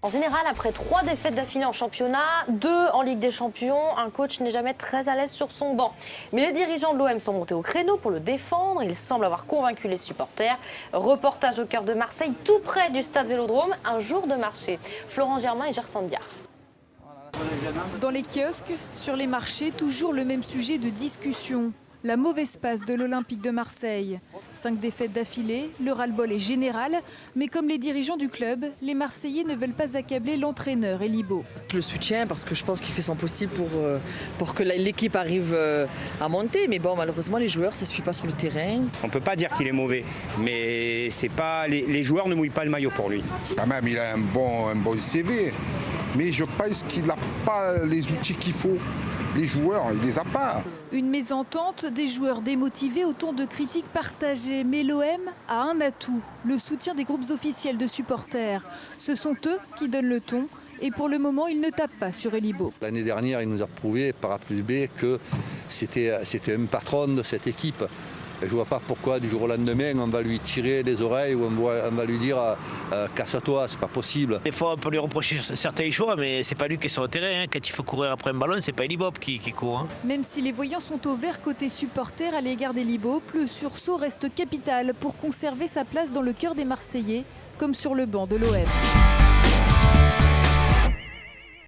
En général, après 3 défaites d'affilée en championnat, 2 en Ligue des Champions, un coach n'est jamais très à l'aise sur son banc. Mais les dirigeants de l'OM sont montés au créneau pour le défendre. Ils semblent avoir convaincu les supporters. Reportage au cœur de Marseille, tout près du stade Vélodrome, un jour de marché. Florent Germain et Gerson Diar. Dans les kiosques, sur les marchés, toujours le même sujet de discussion. La mauvaise passe de l'Olympique de Marseille. 5 défaites d'affilée, le ras-le-bol est général. Mais comme les dirigeants du club, les Marseillais ne veulent pas accabler l'entraîneur Elibo. Je le soutiens parce que je pense qu'il fait son possible pour que l'équipe arrive à monter. Mais bon, malheureusement, les joueurs, ça ne suit pas sur le terrain. On ne peut pas dire qu'il est mauvais, mais c'est pas, les joueurs ne mouillent pas le maillot pour lui. Quand même, il a un bon CV. Mais je pense qu'il n'a pas les outils qu'il faut. Les joueurs, il les a pas. Une mésentente, des joueurs démotivés, autant de critiques partagées. Mais l'OM a un atout, le soutien des groupes officiels de supporters. Ce sont eux qui donnent le ton. Et pour le moment, ils ne tapent pas sur Elibo. L'année dernière, il nous a prouvé par A plus B que c'était un patron de cette équipe. Je ne vois pas pourquoi du jour au lendemain on va lui tirer les oreilles ou on va lui dire casse-toi, c'est pas possible. Des fois on peut lui reprocher certains choix, mais c'est pas lui qui est sur le terrain. Quand il faut courir après un ballon, c'est pas Elibo qui court. Même si les voyants sont au vert côté supporters à l'égard d'Elibo, le sursaut reste capital pour conserver sa place dans le cœur des Marseillais, comme sur le banc de l'OM.